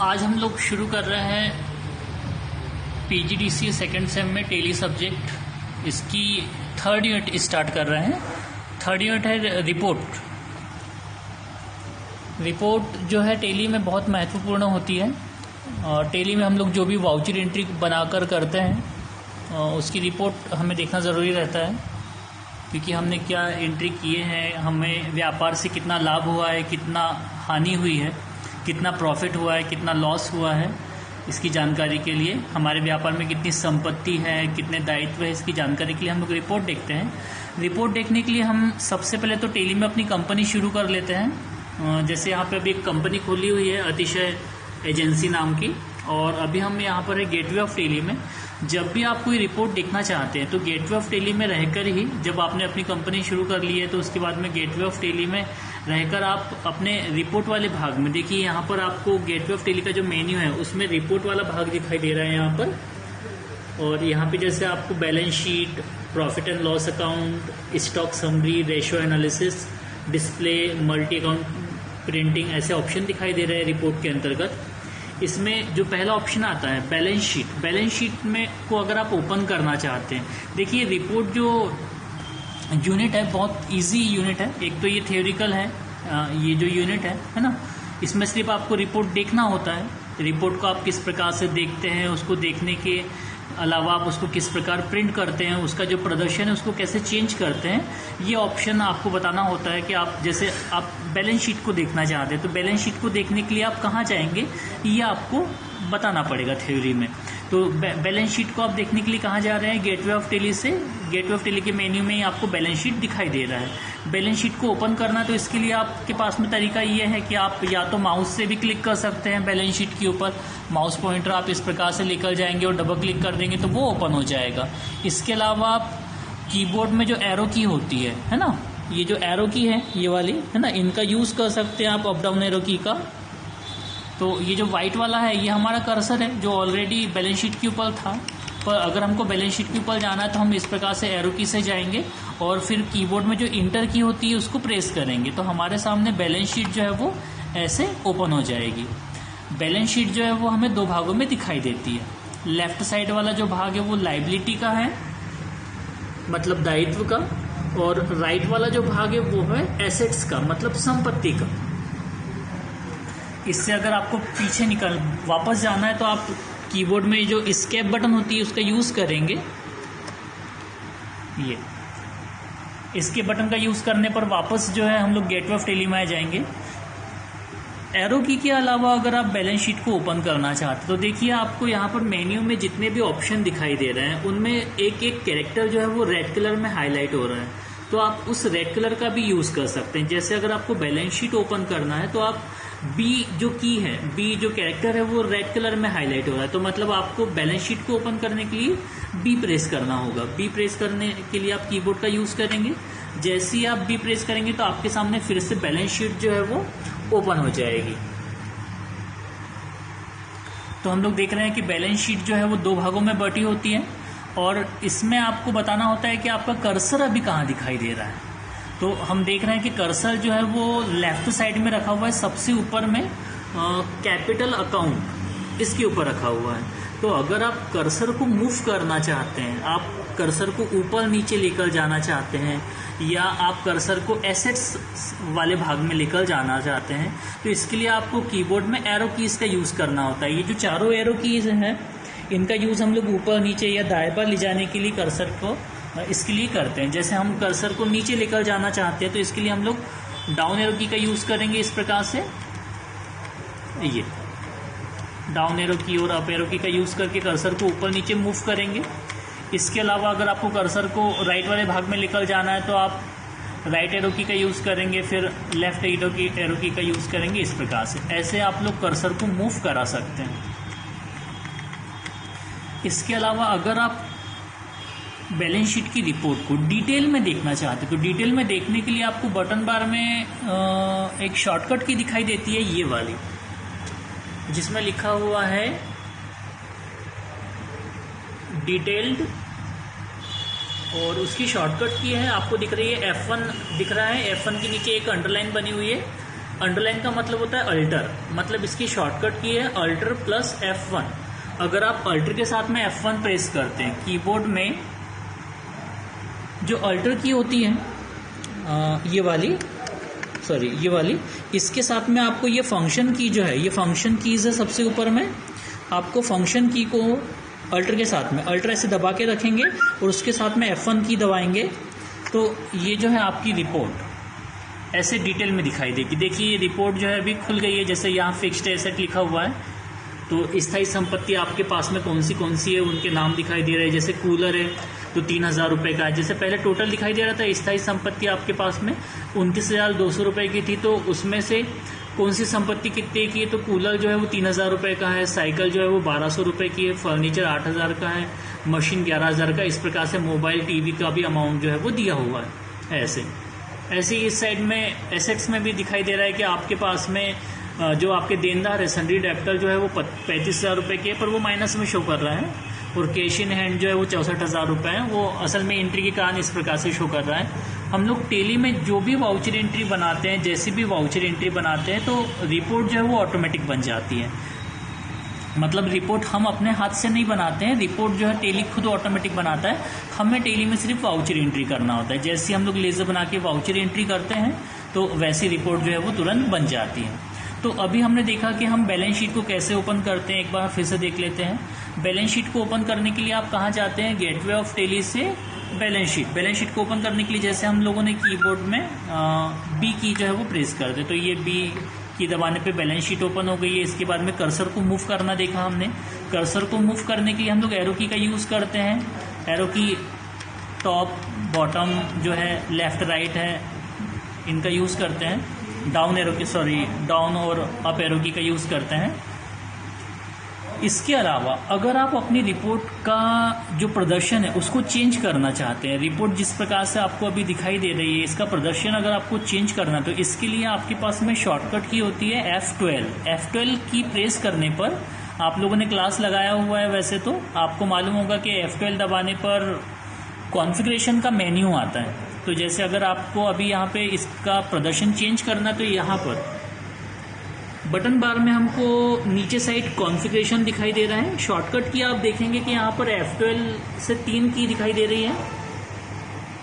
आज हम लोग शुरू कर रहे हैं पीजीडीसीए सेकेंड सेम में टेली सब्जेक्ट। इसकी थर्ड यूनिट स्टार्ट कर रहे हैं। थर्ड यूनिट है रिपोर्ट। रिपोर्ट जो है टेली में बहुत महत्वपूर्ण होती है और टेली में हम लोग जो भी वाउचर एंट्री बनाकर करते हैं उसकी रिपोर्ट हमें देखना ज़रूरी रहता है, क्योंकि हमने क्या एंट्री किए हैं, हमें व्यापार से कितना लाभ हुआ है, कितना हानि हुई है, कितना प्रॉफिट हुआ है, कितना लॉस हुआ है, इसकी जानकारी के लिए हमारे व्यापार में कितनी संपत्ति है, कितने दायित्व है, इसकी जानकारी के लिए हम लोग रिपोर्ट देखते हैं। रिपोर्ट देखने के लिए हम सबसे पहले तो टेली में अपनी कंपनी शुरू कर लेते हैं। जैसे यहाँ पे अभी एक कंपनी खोली हुई है अतिशय एजेंसी नाम की, और अभी हम यहाँ पर है गेटवे ऑफ टेली में। जब भी आप कोई रिपोर्ट देखना चाहते हैं तो गेटवे ऑफ टेली में रहकर ही, जब आपने अपनी कंपनी शुरू कर ली है तो उसके बाद में गेटवे ऑफ टेली में रहकर आप अपने रिपोर्ट वाले भाग में देखिए, यहाँ पर आपको गेटवे ऑफ टेली का जो मेन्यू है उसमें रिपोर्ट वाला भाग दिखाई दे रहा है यहाँ पर। और यहाँ पे जैसे आपको balance sheet, profit and loss account, stock summary, ratio analysis, display, multi account printing, ऐसे ऑप्शन दिखाई दे रहे हैं रिपोर्ट के अंतर्गत। इसमें जो पहला ऑप्शन आता है बैलेंस शीट, बैलेंस शीट में को अगर आप ओपन करना चाहते हैं, देखिए रिपोर्ट जो यूनिट है बहुत इजी यूनिट है। एक तो ये थ्योरिकल है, ये जो यूनिट है ना, इसमें सिर्फ आपको रिपोर्ट देखना होता है। रिपोर्ट को आप किस प्रकार से देखते हैं, उसको देखने के अलावा आप उसको किस प्रकार प्रिंट करते हैं, उसका जो प्रदर्शन है उसको कैसे चेंज करते हैं, ये ऑप्शन आपको बताना होता है। कि आप जैसे आप बैलेंस शीट को देखना चाहते हैं तो बैलेंस शीट को देखने के लिए आप कहाँ जाएंगे, ये आपको बताना पड़ेगा थ्योरी में। तो बैलेंस शीट को आप देखने के लिए कहाँ जा रहे हैं, गेटवे ऑफ टेली से। गेटवे ऑफ टेली के मेन्यू में ही आपको बैलेंस शीट दिखाई दे रहा है। बैलेंस शीट को ओपन करना तो इसके लिए आपके पास में तरीका ये है कि आप या तो माउस से भी क्लिक कर सकते हैं बैलेंस शीट के ऊपर, माउस पॉइंटर आप इस प्रकार से लेकर जाएंगे और डबल क्लिक कर देंगे तो वो ओपन हो जाएगा। इसके अलावा आप कीबोर्ड में जो एरो की होती है ना, ये जो एरो की है ये वाली है ना, इनका यूज़ कर सकते हैं आप, अप डाउन एरो की का। तो ये जो वाइट वाला है ये हमारा कर्सर है जो ऑलरेडी बैलेंस शीट के ऊपर था, पर अगर हमको बैलेंस शीट के ऊपर जाना है तो हम इस प्रकार से एरो की से जाएंगे और फिर कीबोर्ड में जो इंटर की होती है उसको प्रेस करेंगे तो हमारे सामने बैलेंस शीट जो है वो ऐसे ओपन हो जाएगी। बैलेंस शीट जो है वो हमें दो भागों में दिखाई देती है। लेफ्ट साइड वाला जो भाग है वो लायबिलिटी का है, मतलब दायित्व का, और राइट वाला जो भाग है वो है एसेट्स का, मतलब संपत्ति का। इससे अगर आपको पीछे वापस जाना है तो आप कीबोर्ड में जो एस्केप बटन होती है उसका यूज़ करेंगे। ये एस्केप बटन का यूज़ करने पर वापस जो है हम लोग गेटवे ऑफ टेली में आ जाएंगे। एरो की के अलावा अगर आप बैलेंस शीट को ओपन करना चाहते तो देखिए आपको यहाँ पर मेन्यू में जितने भी ऑप्शन दिखाई दे रहे हैं उनमें एक एक कैरेक्टर जो है वो रेड कलर में हाईलाइट हो रहा है, तो आप उस रेड कलर का भी यूज़ कर सकते हैं। जैसे अगर आपको बैलेंस शीट ओपन करना है तो आप बी जो की है, बी जो कैरेक्टर है वो रेड कलर में हाईलाइट हो रहा है, तो मतलब आपको बैलेंस शीट को ओपन करने के लिए बी प्रेस करना होगा। बी प्रेस करने के लिए आप कीबोर्ड का यूज़ करेंगे। जैसे ही आप बी प्रेस करेंगे तो आपके सामने फिर से बैलेंस शीट जो है वो ओपन हो जाएगी। तो हम लोग देख रहे हैं कि बैलेंस शीट जो है वो दो भागों में बटी होती है और इसमें आपको बताना होता है कि आपका कर्सर अभी कहाँ दिखाई दे रहा है। तो हम देख रहे हैं कि कर्सर जो है वो लेफ्ट साइड में रखा हुआ है, सबसे ऊपर में कैपिटल अकाउंट इसके ऊपर रखा हुआ है। तो अगर आप कर्सर को मूव करना चाहते हैं, आप कर्सर को ऊपर नीचे लेकर जाना चाहते हैं, या आप कर्सर को एसेट्स वाले भाग में लेकर जाना चाहते हैं, तो इसके लिए आपको कीबोर्ड में एरो कीज का यूज़ करना होता है। ये जो चारों एरो कीज हैं इनका यूज़ हम लोग ऊपर नीचे या दाएं बाएं ले जाने के लिए कर्सर को इसके लिए करते हैं। जैसे हम कर्सर को नीचे लेकर जाना चाहते हैं तो इसके लिए हम लोग डाउन एरो की का यूज़ करेंगे इस प्रकार से, ये डाउन एरो की और अप एरो की का यूज़ करके कर्सर को ऊपर नीचे मूव करेंगे। इसके अलावा अगर आपको कर्सर को राइट वाले भाग में लेकर जाना है तो आप राइट एरो की का यूज़ करेंगे, फिर लेफ्ट एरो की का यूज़ करेंगे, इस प्रकार से। ऐसे आप लोग कर्सर को मूव करा सकते हैं। इसके अलावा अगर आप बैलेंस शीट की रिपोर्ट को डिटेल में देखना चाहते तो डिटेल में देखने के लिए आपको बटन बार में एक शॉर्टकट की दिखाई देती है, ये वाली, जिसमें लिखा हुआ है डिटेल्ड, और उसकी शॉर्टकट की है आपको दिख रही है F1 दिख रहा है। F1 के नीचे एक अंडरलाइन बनी हुई है, अंडरलाइन का मतलब होता है अल्टर, मतलब इसकी शॉर्टकट की है अल्टर प्लस F1। अगर आप अल्टर के साथ में F1 प्रेस करते हैं कीबोर्ड में, जो अल्टर की होती है ये वाली, इसके साथ में आपको ये फंक्शन की जो है, ये फंक्शन कीज है सबसे ऊपर में, आपको फंक्शन की को अल्टर के साथ में अल्टर ऐसे दबा के रखेंगे और उसके साथ में F1 की दबाएंगे तो ये जो है आपकी रिपोर्ट ऐसे डिटेल में दिखाई देगी। देखिए ये रिपोर्ट जो है अभी खुल गई है, जैसे यहाँ फिक्स्ड एसेट लिखा हुआ है तो स्थायी संपत्ति आपके पास में कौन सी है उनके नाम दिखाई दे रहे हैं। जैसे कूलर है तो 3,000 रुपये का है, जैसे पहले टोटल दिखाई दे रहा था स्थायी संपत्ति आपके पास में 29,200 रुपये की थी, तो उसमें से कौन सी संपत्ति कितने की है, तो कूलर जो है वो 3,000 रुपये का है, साइकिल जो है वो 1,200 रुपये की है, फर्नीचर 8,000 का है, मशीन 11,000 का। इस प्रकार से मोबाइल टीवी का भी अमाउंट जो है वो दिया हुआ है। ऐसे इस साइड में एसेट्स में भी दिखाई दे रहा है कि आपके पास में जो आपके देनदार है सन्ड्री डेप्टर जो है वो 35,000 रुपये के, पर वो माइनस में शो कर रहा है, और कैश इन हैंड जो है वो 64,000 रुपये है, वो असल में एंट्री के कारण इस प्रकार से शो कर रहा है। हम लोग टेली में जो भी वाउचर एंट्री बनाते हैं, जैसी भी वाउचर एंट्री बनाते हैं तो रिपोर्ट जो है वो ऑटोमेटिक बन जाती है। मतलब रिपोर्ट हम अपने हाथ से नहीं बनाते हैं, रिपोर्ट जो है टेली खुद ऑटोमेटिक बनाता है, हमें टेली में सिर्फ वाउचर एंट्री करना होता है। जैसे हम लोग लेजर बना के वाउचर एंट्री करते हैं तो वैसी रिपोर्ट जो है वो तुरंत बन जाती है। तो अभी हमने देखा कि हम बैलेंस शीट को कैसे ओपन करते हैं, एक बार फिर से देख लेते हैं। बैलेंस शीट को ओपन करने के लिए आप कहाँ जाते हैं, गेटवे ऑफ टेली से बैलेंस शीट को ओपन करने के लिए जैसे हम लोगों ने कीबोर्ड में बी की जो है वो प्रेस कर दे, तो ये बी की दबाने पे बैलेंस शीट ओपन हो गई है। इसके बाद में कर्सर को मूव करना देखा हमने, कर्सर को मूव करने के लिए हम लोग एरो की का यूज़ करते हैं। एरो की टॉप बॉटम जो है लेफ्ट राइट है इनका यूज़ करते हैं, डाउन और अप एरो की का यूज़ करते हैं। इसके अलावा अगर आप अपनी रिपोर्ट का जो प्रदर्शन है उसको चेंज करना चाहते हैं, रिपोर्ट जिस प्रकार से आपको अभी दिखाई दे रही है इसका प्रदर्शन अगर आपको चेंज करना, तो इसके लिए आपके पास में शॉर्टकट की होती है F12 की प्रेस करने पर। आप लोगों ने क्लास लगाया हुआ है, वैसे तो आपको मालूम होगा कि F12 दबाने पर कॉन्फ़िगरेशन का मेन्यू आता है। तो जैसे अगर आपको अभी यहाँ पे इसका प्रदर्शन चेंज करना, तो यहाँ पर बटन बार में हमको नीचे साइड कॉन्फ़िगरेशन दिखाई दे रहा है। शॉर्टकट की आप देखेंगे कि यहाँ पर F12 से 3 की दिखाई दे रही है।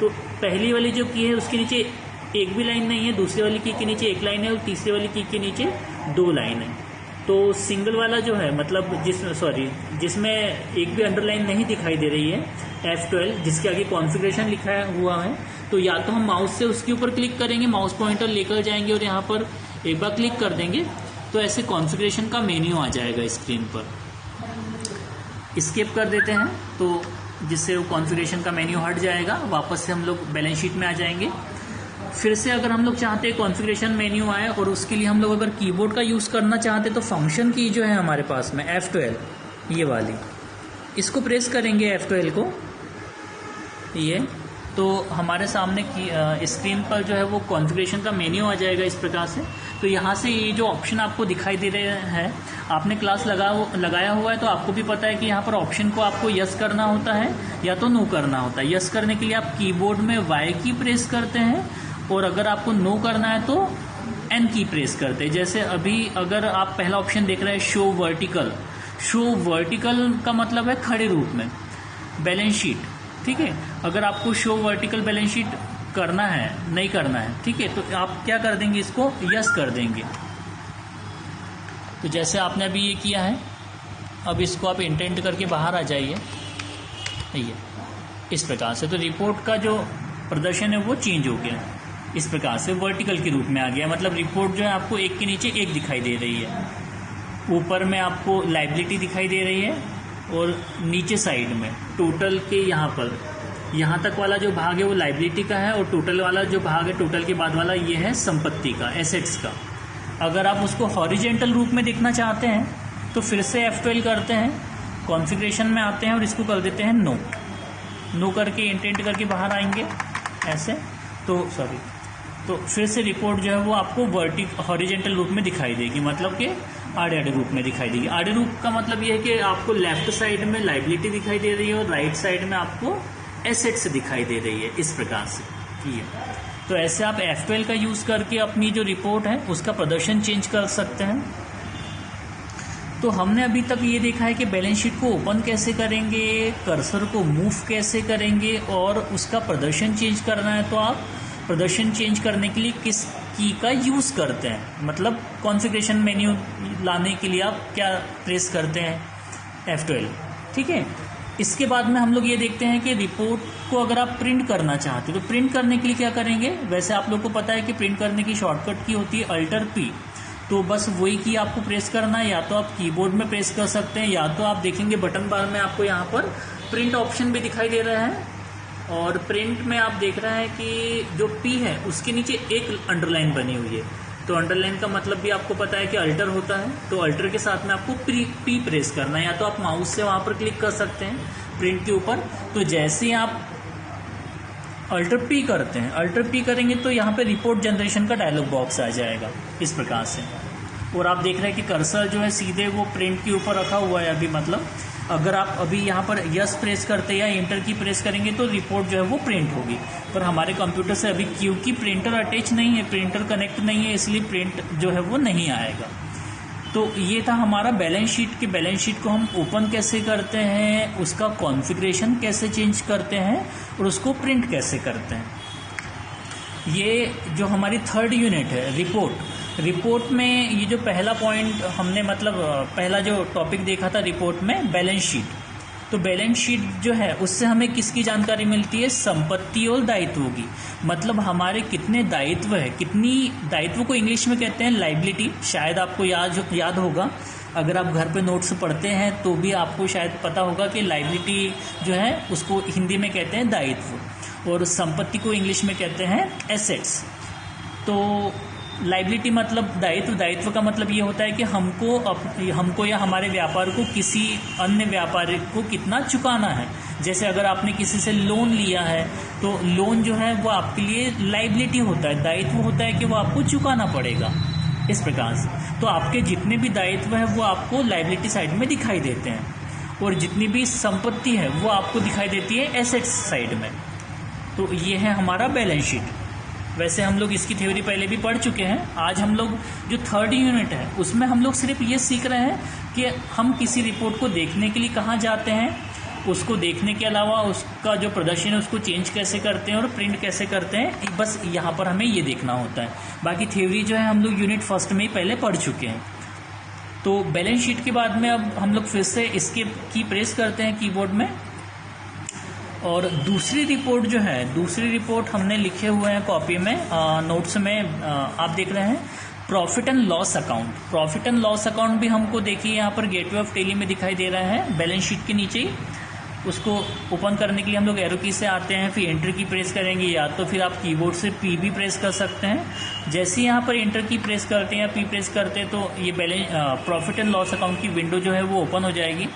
तो पहली वाली जो की है उसके नीचे एक भी लाइन नहीं है, दूसरी वाली की के नीचे एक लाइन है और तीसरी वाली की के नीचे 2 लाइन है। तो सिंगल वाला जो है मतलब जिसमें एक भी अंडरलाइन नहीं दिखाई दे रही है F12 जिसके आगे कॉन्फ़िगरेशन लिखा हुआ है, तो या तो हम माउस से उसके ऊपर क्लिक करेंगे, माउस पॉइंटर लेकर जाएंगे और यहाँ पर एक बार क्लिक कर देंगे तो ऐसे कॉन्फ़िगरेशन का मेन्यू आ जाएगा स्क्रीन पर। स्किप कर देते हैं तो जिससे वो कॉन्फ़िगरेशन का मेन्यू हट जाएगा, वापस से हम लोग बैलेंस शीट में आ जाएंगे। फिर से अगर हम लोग चाहते हैं कॉन्फ़िगरेशन मेन्यू आए और उसके लिए हम लोग अगर कीबोर्ड का यूज़ करना चाहते तो फंक्शन की जो है हमारे पास में F12 ये वाली, इसको प्रेस करेंगे F12 को, ये तो हमारे सामने की स्क्रीन पर जो है वो कॉन्फ़िगरेशन का मेन्यू आ जाएगा इस प्रकार से। तो यहाँ से ये जो ऑप्शन आपको दिखाई दे रहे हैं, आपने क्लास लगाया हुआ है तो आपको भी पता है कि यहाँ पर ऑप्शन को आपको यस करना होता है या तो नो करना होता है। यस करने के लिए आप कीबोर्ड में Y की प्रेस करते हैं और अगर आपको नो करना है तो N की प्रेस करते हैं। जैसे अभी अगर आप पहला ऑप्शन देख रहे हैं शो वर्टिकल का मतलब है खड़े रूप में बैलेंस शीट, ठीक है। अगर आपको शो वर्टिकल बैलेंस शीट करना है, नहीं करना है, ठीक है, तो आप क्या कर देंगे, इसको यस कर देंगे। तो जैसे आपने अभी ये किया है, अब इसको आप इंटेंट करके बाहर आ जाइए, ये इस प्रकार से। तो रिपोर्ट का जो प्रदर्शन है वो चेंज हो गया, इस प्रकार से वर्टिकल के रूप में आ गया। मतलब रिपोर्ट जो है आपको एक के नीचे एक दिखाई दे रही है। ऊपर में आपको लायबिलिटी दिखाई दे रही है और नीचे साइड में टोटल के यहाँ तक वाला जो भाग है वो लायबिलिटी का है और टोटल वाला जो भाग है, टोटल के बाद वाला ये है संपत्ति का, एसेट्स का। अगर आप उसको हॉरिजेंटल रूप में देखना चाहते हैं तो फिर से F12 करते हैं, कॉन्फ़िगरेशन में आते हैं और इसको कर देते हैं नो करके इंटेंट करके बाहर आएंगे ऐसे। तो फिर से रिपोर्ट जो है वो आपको हॉरिजेंटल रूप में दिखाई देगी, मतलब कि आड़े रूप में दिखाई देगी। आड़े रूप का मतलब ये है कि आपको लेफ्ट साइड में लायबिलिटी दिखाई दे रही है और राइट साइड में आपको एसेट्स दिखाई दे रही है, इस प्रकार से। ये तो ऐसे आप F12 का यूज़ करके अपनी जो रिपोर्ट है उसका प्रदर्शन चेंज कर सकते हैं। तो हमने अभी तक ये देखा है कि बैलेंस शीट को ओपन कैसे करेंगे, कर्सर को मूव कैसे करेंगे और उसका प्रदर्शन चेंज करना है तो आप प्रदर्शन चेंज करने के लिए किस की का यूज़ करते हैं, मतलब कॉन्फ़िगरेशन मेन्यू लाने के लिए आप क्या प्रेस करते हैं F12, ठीक है। इसके बाद में हम लोग ये देखते हैं कि रिपोर्ट को अगर आप प्रिंट करना चाहते हो तो प्रिंट करने के लिए क्या करेंगे। वैसे आप लोग को पता है कि प्रिंट करने की शॉर्टकट की होती है Alt+P, तो बस वही की आपको प्रेस करना है, या तो आप कीबोर्ड में प्रेस कर सकते हैं या तो आप देखेंगे बटन बार में आपको यहाँ पर प्रिंट ऑप्शन भी दिखाई दे रहा है। और प्रिंट में आप देख रहे हैं कि जो P है उसके नीचे एक अंडरलाइन बनी हुई है, तो अंडरलाइन का मतलब भी आपको पता है कि अल्टर होता है, तो अल्टर के साथ में आपको P प्रेस करना है, या तो आप माउस से वहाँ पर क्लिक कर सकते हैं प्रिंट के ऊपर। तो जैसे ही आप Alt+P करते हैं, Alt+P करेंगे तो यहाँ पे रिपोर्ट जनरेशन का डायलॉग बॉक्स आ जाएगा इस प्रकार से। और आप देख रहे हैं कि कर्सर जो है सीधे वो प्रिंट के ऊपर रखा हुआ है अभी, मतलब अगर आप अभी यहाँ पर यस प्रेस करते या इंटर की प्रेस करेंगे तो रिपोर्ट जो है वो प्रिंट होगी। पर हमारे कंप्यूटर से अभी क्योंकि प्रिंटर अटैच नहीं है, प्रिंटर कनेक्ट नहीं है, इसलिए प्रिंट जो है वो नहीं आएगा। तो ये था हमारा बैलेंस शीट की। बैलेंस शीट को हम ओपन कैसे करते हैं, उसका कॉन्फ़िगरेशन कैसे चेंज करते हैं और उसको प्रिंट कैसे करते हैं। ये जो हमारी थर्ड यूनिट है रिपोर्ट में ये जो पहला पॉइंट हमने मतलब पहला जो टॉपिक देखा था रिपोर्ट में बैलेंस शीट, तो बैलेंस शीट जो है उससे हमें किसकी जानकारी मिलती है, संपत्ति और दायित्व की। मतलब हमारे कितने दायित्व है, कितनी दायित्व को इंग्लिश में कहते हैं लाइबिलिटी, शायद आपको याद होगा। अगर आप घर पे नोट्स पढ़ते हैं तो भी आपको शायद पता होगा कि लाइबिलिटी जो है उसको हिंदी में कहते हैं दायित्व, और संपत्ति को इंग्लिश में कहते हैं एसेट्स। तो लाइबिलिटी मतलब दायित्व का मतलब ये होता है कि हमको या हमारे व्यापार को किसी अन्य व्यापारी को कितना चुकाना है। जैसे अगर आपने किसी से लोन लिया है तो लोन जो है वो आपके लिए लाइबिलिटी होता है, दायित्व होता है कि वो आपको चुकाना पड़ेगा इस प्रकार से। तो आपके जितने भी दायित्व है वो आपको लाइबिलिटी साइड में दिखाई देते हैं, और जितनी भी संपत्ति है वो आपको दिखाई देती है एसेट्स साइड में। तो ये है हमारा बैलेंस शीट। वैसे हम लोग इसकी थ्योरी पहले भी पढ़ चुके हैं। आज हम लोग जो थर्ड यूनिट है उसमें हम लोग सिर्फ ये सीख रहे हैं कि हम किसी रिपोर्ट को देखने के लिए कहाँ जाते हैं, उसको देखने के अलावा उसका जो प्रदर्शन है उसको चेंज कैसे करते हैं और प्रिंट कैसे करते हैं, बस यहाँ पर हमें ये देखना होता है। बाकी थ्योरी जो है हम लोग यूनिट फर्स्ट में ही पहले पढ़ चुके हैं। तो बैलेंस शीट के बाद में अब हम लोग फिर से इसके की प्रेस करते हैं कीबोर्ड में, और दूसरी रिपोर्ट हमने लिखे हुए हैं कॉपी में, नोट्स में आप देख रहे हैं profit and loss account. Profit and loss account भी हमको देखिए यहाँ पर गेटवे ऑफ टैली में दिखाई दे रहा है बैलेंस शीट के नीचे ही। उसको ओपन करने के लिए हम लोग एरो की से आते हैं, फिर एंटर की प्रेस करेंगे, या तो फिर आप कीबोर्ड से P भी प्रेस कर सकते हैं। जैसे ही यहाँ पर एंटर की प्रेस करते हैं या P प्रेस करते हैं तो ये प्रॉफिट एंड लॉस अकाउंट की विंडो जो है वो ओपन हो जाएगी।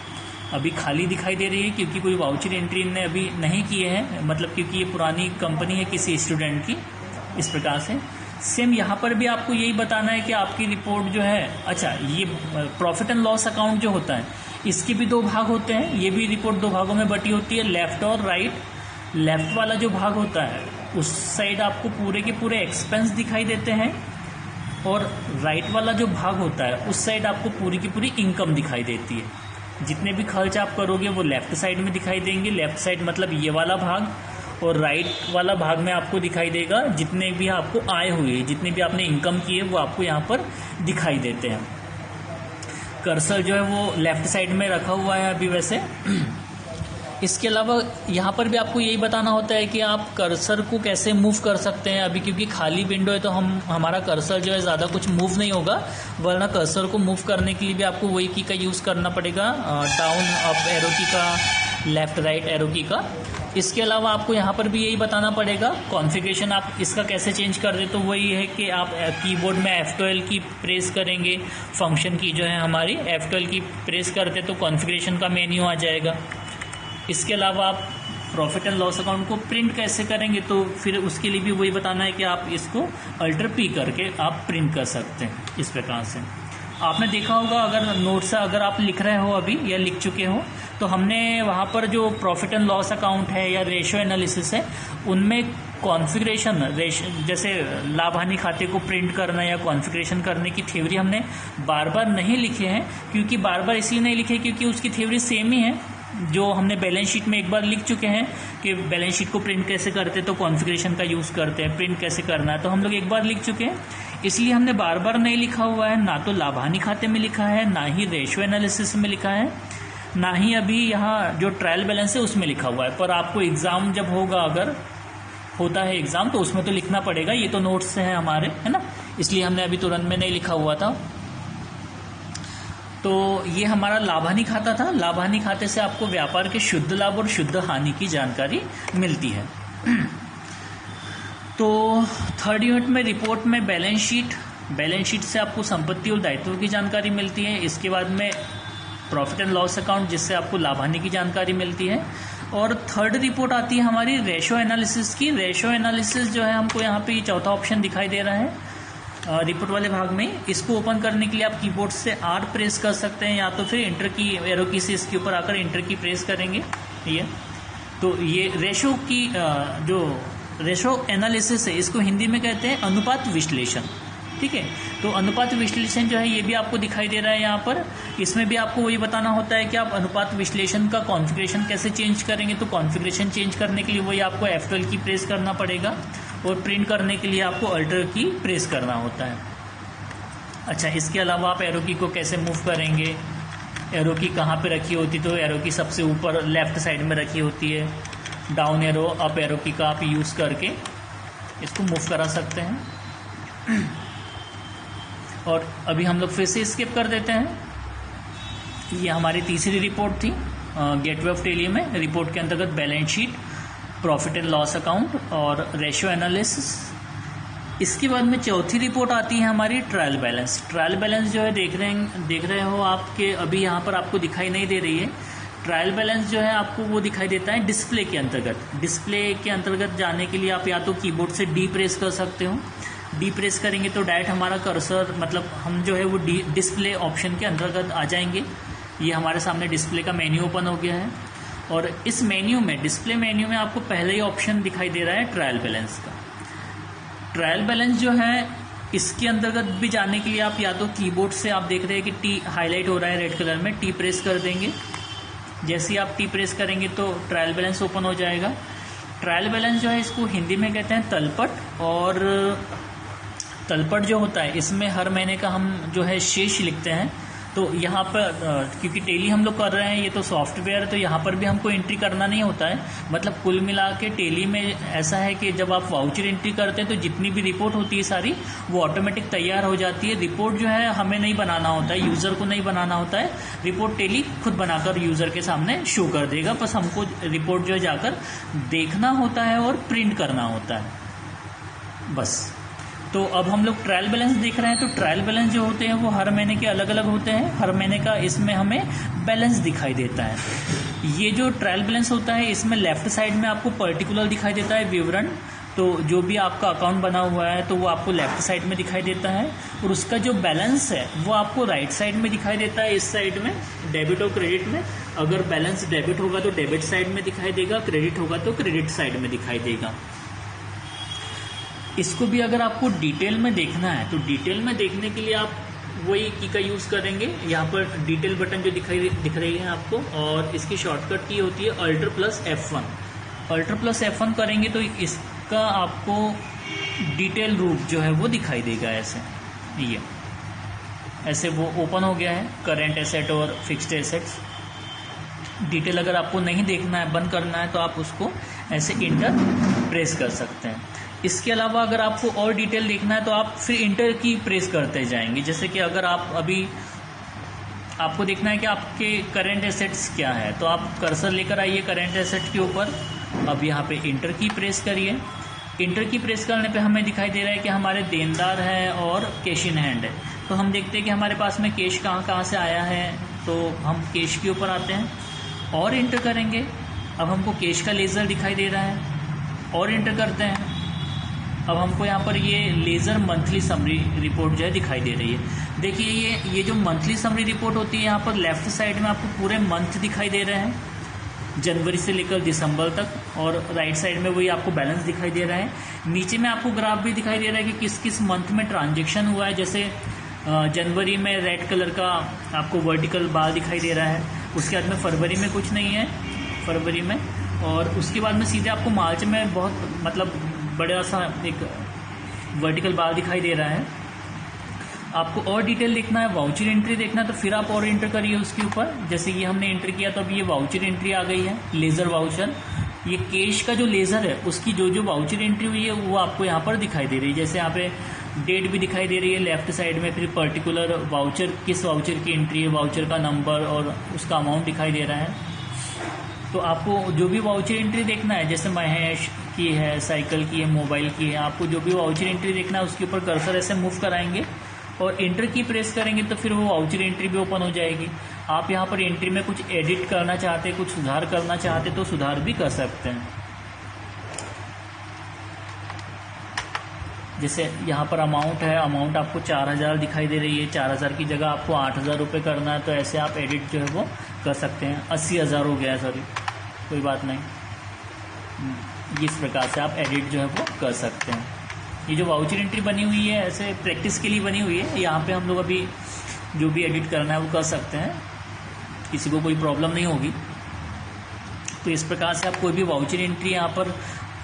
अभी खाली दिखाई दे रही है क्योंकि कोई वाउचर एंट्री इनने अभी नहीं किए हैं, मतलब क्योंकि ये पुरानी कंपनी है किसी स्टूडेंट की। इस प्रकार से सेम यहाँ पर भी आपको यही बताना है कि आपकी रिपोर्ट जो है, अच्छा ये प्रॉफिट एंड लॉस अकाउंट जो होता है इसके भी दो भाग होते हैं। ये भी रिपोर्ट दो भागों में बटी होती है, लेफ्ट और राइट। लेफ्ट वाला जो भाग होता है उस साइड आपको पूरे के पूरे एक्सपेंस दिखाई देते हैं, और राइट वाला जो भाग होता है उस साइड आपको पूरी की पूरी इनकम दिखाई देती है। जितने भी खर्च आप करोगे वो लेफ्ट साइड में दिखाई देंगे, लेफ्ट साइड मतलब ये वाला भाग, और राइट वाला भाग में आपको दिखाई देगा जितने भी आपको आय हुई है, जितने भी आपने इनकम की है वो आपको यहाँ पर दिखाई देते हैं। कर्सर जो है वो लेफ्ट साइड में रखा हुआ है अभी वैसे। इसके अलावा यहाँ पर भी आपको यही बताना होता है कि आप कर्सर को कैसे मूव कर सकते हैं। अभी क्योंकि खाली विंडो है तो हमारा कर्सर जो है ज़्यादा कुछ मूव नहीं होगा, वरना कर्सर को मूव करने के लिए भी आपको वही की का यूज़ करना पड़ेगा, डाउन अप एरो की का, लेफ्ट राइट एरो की का। इसके अलावा आपको यहाँ पर भी यही बताना पड़ेगा कॉन्फ़िगरेशन आप इसका कैसे चेंज कर दे। तो वही है कि आप कीबोर्ड में F12 की प्रेस करेंगे, फंक्शन की जो है हमारी F12 की प्रेस करते तो कॉन्फ़िगरेशन का मेन्यू आ जाएगा। इसके अलावा आप प्रॉफिट एंड लॉस अकाउंट को प्रिंट कैसे करेंगे, तो फिर उसके लिए भी वही बताना है कि आप इसको Alt+P करके आप प्रिंट कर सकते हैं इस प्रकार से। आपने देखा होगा, अगर नोट्स अगर आप लिख रहे हो अभी या लिख चुके हो, तो हमने वहाँ पर जो प्रॉफिट एंड लॉस अकाउंट है या रेशो एनालिसिस है, उनमें कॉन्फ़िगरेशन जैसे लाभ हानि खाते को प्रिंट करना या कॉन्फ़िगरेशन करने की थ्योरी हमने बार बार नहीं लिखे हैं। क्योंकि बार बार इसलिए नहीं लिखे क्योंकि उसकी थ्योरी सेम ही है जो हमने बैलेंस शीट में एक बार लिख चुके हैं कि बैलेंस शीट को प्रिंट कैसे करते हैं तो कॉन्फ़िगरेशन का यूज़ करते हैं, प्रिंट कैसे करना है तो हम लोग एक बार लिख चुके हैं। इसलिए हमने बार बार नहीं लिखा हुआ है, ना तो लाभ हानि खाते में लिखा है, ना ही रेशो एनालिसिस में लिखा है, ना ही अभी यहाँ जो ट्रायल बैलेंस है उसमें लिखा हुआ है। पर आपको एग्ज़ाम जब होगा, अगर होता है एग्ज़ाम, तो उसमें तो लिखना पड़ेगा। ये तो नोट्स से हैं हमारे, है ना, इसलिए हमने अभी तुरंत में नहीं लिखा हुआ था। तो ये हमारा लाभ हानि खाता था। लाभ हानि खाते से आपको व्यापार के शुद्ध लाभ और शुद्ध हानि की जानकारी मिलती है। तो थर्ड यूनिट में रिपोर्ट में बैलेंस शीट से आपको संपत्ति और दायित्वों की जानकारी मिलती है। इसके बाद में प्रॉफिट एंड लॉस अकाउंट, जिससे आपको लाभ हानि की जानकारी मिलती है। और थर्ड रिपोर्ट आती है हमारी रेशो एनालिसिस की। रेशो एनालिसिस जो है, हमको यहाँ पे चौथा ऑप्शन दिखाई दे रहा है रिपोर्ट वाले भाग में। इसको ओपन करने के लिए आप कीबोर्ड से R प्रेस कर सकते हैं, या तो फिर इंटर की एरो की से इसके ऊपर आकर इंटर की प्रेस करेंगे। तो ये रेशो की जो रेशो एनालिसिस है, इसको हिंदी में कहते हैं अनुपात विश्लेषण। ठीक है, तो अनुपात विश्लेषण जो है ये भी आपको दिखाई दे रहा है यहाँ पर। इसमें भी आपको वही बताना होता है कि आप अनुपात विश्लेषण का कॉन्फ़िगरेशन कैसे चेंज करेंगे। तो कॉन्फ़िगरेशन चेंज करने के लिए वही आपको F12 की प्रेस करना पड़ेगा, और प्रिंट करने के लिए आपको अल्टर की प्रेस करना होता है। अच्छा, इसके अलावा आप एरो की को कैसे मूव करेंगे, एरो की कहाँ पे रखी होती, तो एरो की सबसे ऊपर लेफ्ट साइड में रखी होती है। डाउन एरो, अप एरो की का आप यूज़ करके इसको मूव करा सकते हैं। और अभी हम लोग फिर से स्किप कर देते हैं। ये हमारी तीसरी रिपोर्ट थी गेटवे ऑफ टेली में। रिपोर्ट के अंतर्गत balance sheet, profit and loss account और रेशो एनालिसिस। इसके बाद में चौथी रिपोर्ट आती है हमारी ट्रायल बैलेंस। ट्रायल बैलेंस जो है देख रहे हो आपके, अभी यहाँ पर आपको दिखाई नहीं दे रही है। ट्रायल बैलेंस जो है आपको वो दिखाई देता है डिस्प्ले के अंतर्गत। डिस्प्ले के अंतर्गत जाने के लिए आप या तो कीबोर्ड से डी प्रेस कर सकते हो। डी प्रेस करेंगे तो डायरेक्ट हमारा कर्सर, मतलब हम जो है वो डिस्प्ले ऑप्शन के अंतर्गत आ जाएंगे। ये हमारे सामने डिस्प्ले का मेन्यू ओपन हो गया है, और इस मेन्यू में, डिस्प्ले मेन्यू में आपको पहले ही ऑप्शन दिखाई दे रहा है ट्रायल बैलेंस का। ट्रायल बैलेंस जो है, इसके अंतर्गत भी जाने के लिए आप या तो कीबोर्ड से, आप देख रहे हैं कि टी हाईलाइट हो रहा है रेड कलर में, टी प्रेस कर देंगे। जैसे ही आप टी प्रेस करेंगे तो ट्रायल बैलेंस ओपन हो जाएगा। ट्रायल बैलेंस जो है, इसको हिंदी में कहते हैं तलपट। और तलपट जो होता है, इसमें हर महीने का हम जो है शेष लिखते हैं। तो यहाँ पर क्योंकि टेली हम लोग कर रहे हैं, ये तो सॉफ्टवेयर है, तो यहाँ पर भी हमको एंट्री करना नहीं होता है। मतलब कुल मिला के टेली में ऐसा है कि जब आप वाउचर एंट्री करते हैं तो जितनी भी रिपोर्ट होती है सारी, वो ऑटोमेटिक तैयार हो जाती है। रिपोर्ट जो है हमें नहीं बनाना होता है, यूज़र को नहीं बनाना होता है। रिपोर्ट टेली खुद बनाकर यूज़र के सामने शो कर देगा। बस हमको रिपोर्ट जो है जाकर देखना होता है और प्रिंट करना होता है, बस। तो अब हम लोग ट्रायल बैलेंस देख रहे हैं। तो ट्रायल बैलेंस जो होते हैं वो हर महीने के अलग अलग होते हैं। हर महीने का इसमें हमें बैलेंस दिखाई देता है। ये जो ट्रायल बैलेंस होता है, इसमें लेफ्ट साइड में आपको पर्टिकुलर दिखाई देता है, विवरण। तो जो भी आपका अकाउंट बना हुआ है तो वो आपको लेफ्ट साइड में दिखाई देता है, और उसका जो बैलेंस है वो आपको राइट साइड में दिखाई देता है, इस साइड में, डेबिट और क्रेडिट में। अगर बैलेंस डेबिट होगा तो डेबिट साइड में दिखाई देगा, क्रेडिट होगा तो क्रेडिट साइड में दिखाई देगा। इसको भी अगर आपको डिटेल में देखना है तो डिटेल में देखने के लिए आप वही की का यूज़ करेंगे। यहाँ पर डिटेल बटन जो दिख रही है आपको, और इसकी शॉर्टकट की होती है alter plus F1। Alter plus F1 करेंगे तो इसका आपको डिटेल रूप जो है वो दिखाई देगा। ये ऐसे वो ओपन हो गया है, करेंट एसेट और फिक्स्ड एसेट्स। डिटेल अगर आपको नहीं देखना है, बंद करना है, तो आप उसको ऐसे इंटर प्रेस कर सकते हैं। इसके अलावा अगर आपको और डिटेल देखना है तो आप फिर इंटर की प्रेस करते जाएंगे। जैसे कि अगर आप अभी आपको देखना है कि आपके करंट एसेट्स क्या है, तो आप कर्सर लेकर आइए करंट एसेट के ऊपर। अब यहाँ पे इंटर की प्रेस करिए। इंटर की प्रेस करने पे हमें दिखाई दे रहा है कि हमारे देनदार है और कैश इन हैंड है। तो हम देखते हैं कि हमारे पास में कैश कहाँ से आया है। तो हम कैश के ऊपर आते हैं और इंटर करेंगे। अब हमको कैश का लेज़र दिखाई दे रहा है, और इंटर करते हैं। अब हमको यहाँ पर ये लेज़र मंथली समरी रिपोर्ट जो है दिखाई दे रही है। देखिए ये जो मंथली समरी रिपोर्ट होती है, यहाँ पर लेफ्ट साइड में आपको पूरे मंथ दिखाई दे रहे हैं, जनवरी से लेकर दिसंबर तक, और राइट साइड में वही आपको बैलेंस दिखाई दे रहा है। नीचे में आपको ग्राफ भी दिखाई दे रहा है कि किस किस मंथ में ट्रांजेक्शन हुआ है। जैसे जनवरी में रेड कलर का आपको वर्टिकल बार दिखाई दे रहा है, उसके बाद में फरवरी में कुछ नहीं है, फरवरी में, और उसके बाद में सीधे आपको मार्च में बहुत मतलब बड़ा सा एक वर्टिकल बार दिखाई दे रहा है। आपको और डिटेल देखना है, वाउचर एंट्री देखना है, तो फिर आप और एंटर करिए उसके ऊपर। जैसे कि हमने एंटर किया तो अब ये वाउचर एंट्री आ गई है, लेज़र वाउचर। ये कैश का जो लेज़र है उसकी जो वाउचर एंट्री हुई है वो आपको यहाँ पर दिखाई दे रही है। जैसे यहाँ पे डेट भी दिखाई दे रही है लेफ्ट साइड में, फिर पर्टिकुलर वाउचर, किस वाउचर की एंट्री है, वाउचर का नंबर और उसका अमाउंट दिखाई दे रहा है। तो आपको जो भी वाउचर एंट्री देखना है, जैसे महेश की है, साइकिल की है, मोबाइल की है, आपको जो भी वाउचर एंट्री देखना है उसके ऊपर कर्सर ऐसे मूव कराएंगे और एंटर की प्रेस करेंगे तो फिर वो वाउचर एंट्री भी ओपन हो जाएगी। आप यहाँ पर एंट्री में कुछ एडिट करना चाहते, कुछ सुधार करना चाहते तो सुधार भी कर सकते हैं। जैसे यहाँ पर अमाउंट है, अमाउंट आपको 4000 दिखाई दे रही है, 4000 की जगह आपको 8000 रुपये करना है, तो ऐसे आप एडिट जो है वो कर सकते हैं। 80,000 हो गया है, सॉरी, कोई बात नहीं। इस प्रकार से आप एडिट जो है वो कर सकते हैं। ये जो वाउचर एंट्री बनी हुई है ऐसे प्रैक्टिस के लिए बनी हुई है, यहाँ पे हम लोग अभी जो भी एडिट करना है वो कर सकते हैं, किसी को कोई प्रॉब्लम नहीं होगी। तो इस प्रकार से आप कोई भी वाउचर एंट्री यहाँ पर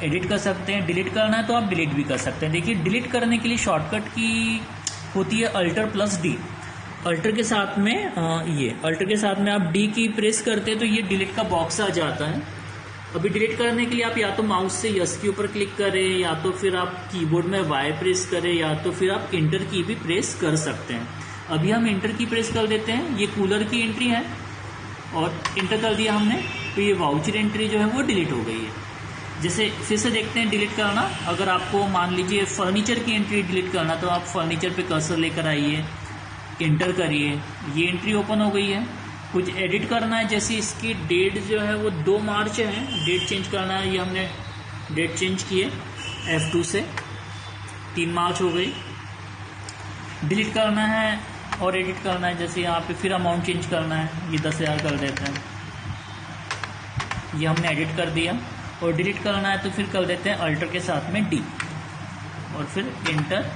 एडिट कर सकते हैं। डिलीट करना है तो आप डिलीट भी कर सकते हैं। देखिए डिलीट करने के लिए शॉर्टकट की होती है Alt+D। अल्टर के साथ में अल्टर के साथ में आप डी की प्रेस करते हैं तो ये डिलीट का बॉक्स आ जाता है। अभी डिलीट करने के लिए आप या तो माउस से यस के ऊपर क्लिक करें, या तो फिर आप कीबोर्ड में वाई प्रेस करें, या तो फिर आप इंटर की भी प्रेस कर सकते हैं। अभी हम इंटर की प्रेस कर देते हैं। ये कूलर की एंट्री है और इंटर कर दिया हमने, तो ये वाउचर एंट्री जो है वो डिलीट हो गई है। जैसे फिर से देखते हैं डिलीट करना। अगर आपको मान लीजिए फर्नीचर की एंट्री डिलीट करना तो आप फर्नीचर पे कर्सर लेकर आइए, इंटर करिए, ये एंट्री ओपन हो गई है। कुछ एडिट करना है, जैसे इसकी डेट जो है वो 2 मार्च है, डेट चेंज करना है, ये हमने डेट चेंज की है F2 से, 3 मार्च हो गई। डिलीट करना है और एडिट करना है, जैसे यहाँ पे फिर अमाउंट चेंज करना है, ये 10,000 कर देते हैं, ये हमने एडिट कर दिया। और डिलीट करना है तो फिर कर देते हैं अल्टर के साथ में डी और फिर इंटर।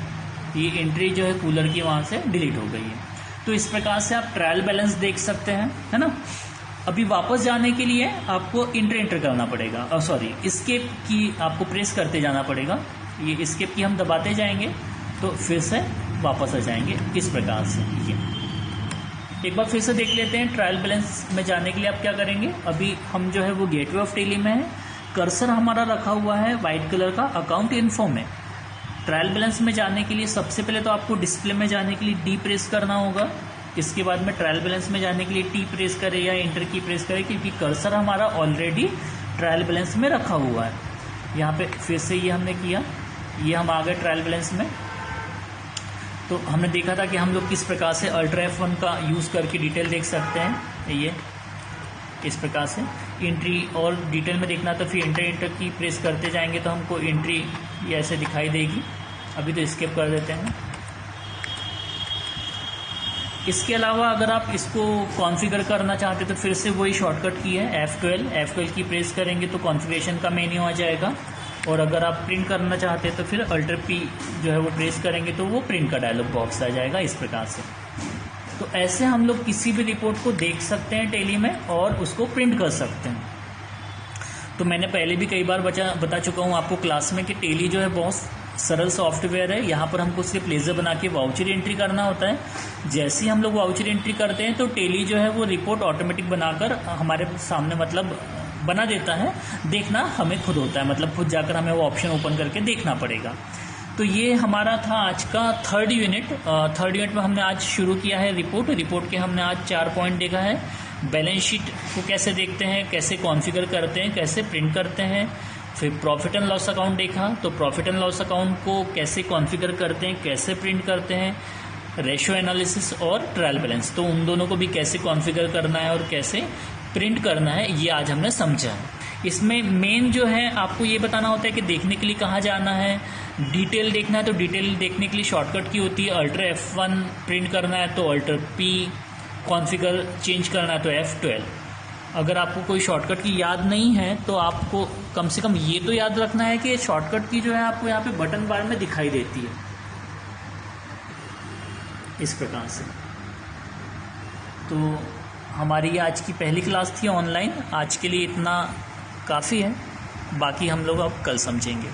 ये एंट्री जो है कूलर की वहाँ से डिलीट हो गई है। तो इस प्रकार से आप ट्रायल बैलेंस देख सकते हैं, है ना। अभी वापस जाने के लिए आपको इंटर करना पड़ेगा, सॉरी एस्केप की आपको प्रेस करते जाना पड़ेगा। ये एस्केप की हम दबाते जाएंगे तो फिर से वापस आ जाएंगे इस प्रकार से। ये एक बार फिर से देख लेते हैं। ट्रायल बैलेंस में जाने के लिए आप क्या करेंगे, अभी हम जो है वो गेटवे ऑफ टेली में है, कर्सर हमारा रखा हुआ है वाइट कलर का अकाउंट इन्फो में। ट्रायल बैलेंस में जाने के लिए सबसे पहले तो आपको डिस्प्ले में जाने के लिए डी प्रेस करना होगा। इसके बाद में ट्रायल बैलेंस में जाने के लिए टी प्रेस करें या इंटर की प्रेस करें, क्योंकि कर्सर हमारा ऑलरेडी ट्रायल बैलेंस में रखा हुआ है। यहाँ पे फिर से ये हमने किया, ये हम आ गए ट्रायल बैलेंस में। तो हमने देखा था कि हम लोग किस प्रकार से Alt F1 का यूज़ करके डिटेल देख सकते हैं। ये इस प्रकार से एंट्री और डिटेल में देखना तो फिर इंटर की प्रेस करते जाएंगे तो हमको एंट्री ये ऐसे दिखाई देगी। अभी तो स्किप कर देते हैं। इसके अलावा अगर आप इसको कॉन्फ़िगर करना चाहते तो फिर से वही शॉर्टकट की है F12 की प्रेस करेंगे तो कॉन्फ़िगरेशन का मेन्यू आ जाएगा। और अगर आप प्रिंट करना चाहते हैं तो फिर Alt+P जो है वो प्रेस करेंगे तो वो प्रिंट का डायलॉग बॉक्स आ जाएगा इस प्रकार से। तो ऐसे हम लोग किसी भी रिपोर्ट को देख सकते हैं टेली में और उसको प्रिंट कर सकते हैं। तो मैंने पहले भी कई बार बता चुका हूँ आपको क्लास में कि टेली जो है बहुत सरल सॉफ्टवेयर है। यहाँ पर हमको सिर्फ लेज़र बना के वाउचर एंट्री करना होता है। जैसे ही हम लोग वाउचर एंट्री करते हैं तो टेली जो है वो रिपोर्ट ऑटोमेटिक बनाकर हमारे सामने मतलब बना देता है। देखना हमें खुद होता है, मतलब खुद जाकर हमें वो ऑप्शन ओपन करके देखना पड़ेगा। तो ये हमारा था आज का थर्ड यूनिट में हमने आज शुरू किया है रिपोर्ट के हमने आज 4 पॉइंट देखा है। बैलेंस शीट को कैसे देखते हैं, कैसे कॉन्फ़िगर करते हैं, कैसे प्रिंट करते हैं। फिर प्रॉफिट एंड लॉस अकाउंट देखा, तो प्रॉफिट एंड लॉस अकाउंट को कैसे कॉन्फ़िगर करते हैं, कैसे प्रिंट करते हैं। रेशियो एनालिसिस और ट्रायल बैलेंस, तो उन दोनों को भी कैसे कॉन्फ़िगर करना है और कैसे प्रिंट करना है, ये आज हमने समझा है। इसमें मेन जो है आपको ये बताना होता है कि देखने के लिए कहाँ जाना है। डिटेल देखना है तो डिटेल देखने के लिए शॉर्टकट की होती है। अल्टर F1 प्रिंट करना है तो अल्टर P, कॉन्फ़िगर चेंज करना है तो F12। अगर आपको कोई शॉर्टकट की याद नहीं है तो आपको कम से कम ये तो याद रखना है कि शॉर्टकट की जो है आपको यहाँ पे बटन बार में दिखाई देती है इस प्रकार से। तो हमारी ये आज की पहली क्लास थी ऑनलाइन। आज के लिए इतना काफ़ी है, बाकी हम लोग अब कल समझेंगे।